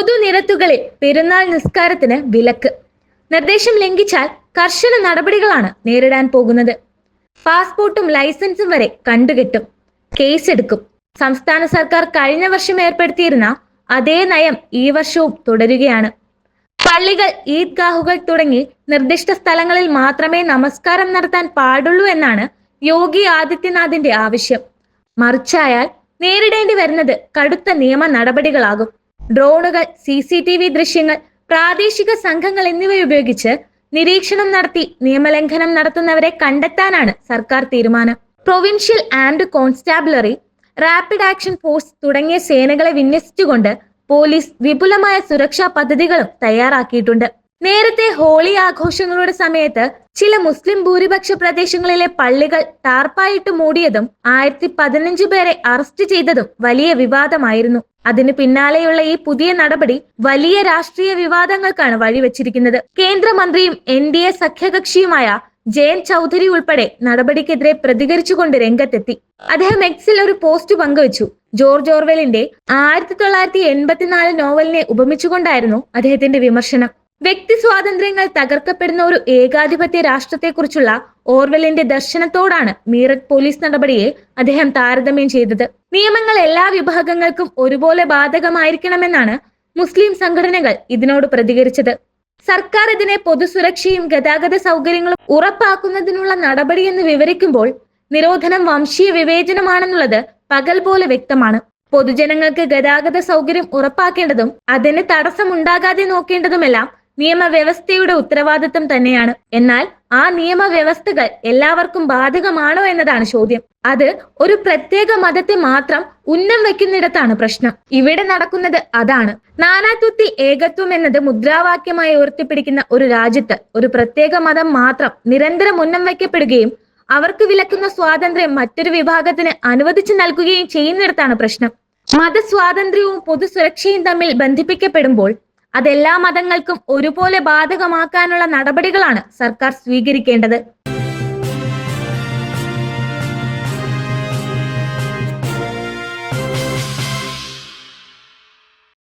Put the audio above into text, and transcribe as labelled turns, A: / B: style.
A: പൊതുനിരത്തുകളിൽ പെരുന്നാൾ നിസ്കാരത്തിന് വിലക്ക്. നിർദ്ദേശം ലംഘിച്ചാൽ കർശന നടപടികളാണ് നേരിടാൻ പോകുന്നത്. പാസ്പോർട്ടും ലൈസൻസും വരെ കണ്ടുകെട്ടും, കേസെടുക്കും. സംസ്ഥാന സർക്കാർ കഴിഞ്ഞ വർഷം ഏർപ്പെടുത്തിയിരുന്ന അതേ നയം ഈ വർഷവും തുടരുകയാണ്. പള്ളികൾ, ഈദ്ഗാഹുകൾ തുടങ്ങി നിർദ്ദിഷ്ട സ്ഥലങ്ങളിൽ മാത്രമേ നമസ്കാരം നടത്താൻ പാടുള്ളൂ എന്നാണ് യോഗി ആദിത്യനാഥിന്റെ ആവശ്യം. മറിച്ചായാൽ നേരിടേണ്ടി വരുന്നത് കടുത്ത നിയമ നടപടികളാകും. ഡ്രോണുകൾ, CCTV ദൃശ്യങ്ങൾ, പ്രാദേശിക സംഘങ്ങൾ എന്നിവ ഉപയോഗിച്ച് നിരീക്ഷണം നടത്തി നിയമലംഘനം നടത്തുന്നവരെ കണ്ടെത്താനാണ് സർക്കാർ തീരുമാനം. Provincial and constabulary, rapid action force തുടങ്ങിയ സേനകളെ വിന്യസിച്ചുകൊണ്ട് പോലീസ് വിപുലമായ സുരക്ഷാ പദ്ധതികളും തയ്യാറാക്കിയിട്ടുണ്ട്. നേരത്തെ ഹോളി ആഘോഷങ്ങളുടെ സമയത്ത് ചില മുസ്ലിം ഭൂരിപക്ഷ പ്രദേശങ്ങളിലെ പള്ളികൾ ടാർപ്പായിട്ട് മൂടിയതും 1015 പേരെ അറസ്റ്റ് ചെയ്തതും വലിയ വിവാദമായിരുന്നു. അതിന് പിന്നാലെയുള്ള ഈ പുതിയ നടപടി വലിയ രാഷ്ട്രീയ വിവാദങ്ങൾക്കാണ് വഴിവെച്ചിരിക്കുന്നത്. കേന്ദ്രമന്ത്രിയും NDA സഖ്യകക്ഷിയുമായ ജയന്ത് ചൗധരി ഉൾപ്പെടെ നടപടിക്കെതിരെ പ്രതികരിച്ചുകൊണ്ട് രംഗത്തെത്തി. അദ്ദേഹം എക്സിൽ ഒരു പോസ്റ്റ് പങ്കുവച്ചു. ജോർജ് ഓർവെലിന്റെ 1984 നോവലിനെ ഉപമിച്ചുകൊണ്ടായിരുന്നു അദ്ദേഹത്തിന്റെ വിമർശനം. വ്യക്തി സ്വാതന്ത്ര്യങ്ങൾ തകർക്കപ്പെടുന്ന ഒരു ഏകാധിപത്യ രാഷ്ട്രത്തെക്കുറിച്ചുള്ള ഓർവെലിന്റെ ദർശനത്തോടാണ് മീററ്റ് പോലീസ് നടപടിയെ അദ്ദേഹം താരതമ്യം ചെയ്തത്. നിയമങ്ങൾ എല്ലാ വിഭാഗങ്ങൾക്കും ഒരുപോലെ ബാധകമായിരിക്കണമെന്നാണ് മുസ്ലിം സംഘടനകൾ ഇതിനോട് പ്രതികരിച്ചത്. സർക്കാർ ഇതിനെ പൊതുസുരക്ഷയും ഗതാഗത സൗകര്യങ്ങളും ഉറപ്പാക്കുന്നതിനുള്ള നടപടിയെന്ന് വിവരിക്കുമ്പോൾ നിരോധനം വംശീയ വിവേചനമാണെന്നുള്ളത് പകൽ പോലെ വ്യക്തമാണ്. പൊതുജനങ്ങൾക്ക് ഗതാഗത സൗകര്യം ഉറപ്പാക്കേണ്ടതും അതിന് തടസ്സമുണ്ടാകാതെ നോക്കേണ്ടതുമെല്ലാം നിയമവ്യവസ്ഥയുടെ ഉത്തരവാദിത്തം തന്നെയാണ്. എന്നാൽ ആ നിയമവ്യവസ്ഥകൾ എല്ലാവർക്കും ബാധകമാണോ എന്നതാണ് ചോദ്യം. അത് ഒരു പ്രത്യേക മതത്തെ മാത്രം ഉന്നം വയ്ക്കുന്നിടത്താണ് പ്രശ്നം. ഇവിടെ നടക്കുന്നത് അതാണ്. നാനാത്വത്തിൽ ഏകത്വം എന്നത് മുദ്രാവാക്യമായി ഉയർത്തിപ്പിടിക്കുന്ന ഒരു രാജ്യത്ത് ഒരു പ്രത്യേക മതം മാത്രം നിരന്തരം ഉന്നം വയ്ക്കപ്പെടുകയും അവർക്ക് വിലക്കുന്ന സ്വാതന്ത്ര്യം മറ്റൊരു വിഭാഗത്തിന് അനുവദിച്ചു നൽകുകയും ചെയ്യുന്നിടത്താണ് പ്രശ്നം. മതസ്വാതന്ത്ര്യവും പൊതുസുരക്ഷയും തമ്മിൽ ബന്ധിപ്പിക്കപ്പെടുമ്പോൾ അതെല്ലാ മതങ്ങൾക്കും ഒരുപോലെ ബാധകമാക്കാനുള്ള നടപടികളാണ് സർക്കാർ സ്വീകരിക്കേണ്ടത്.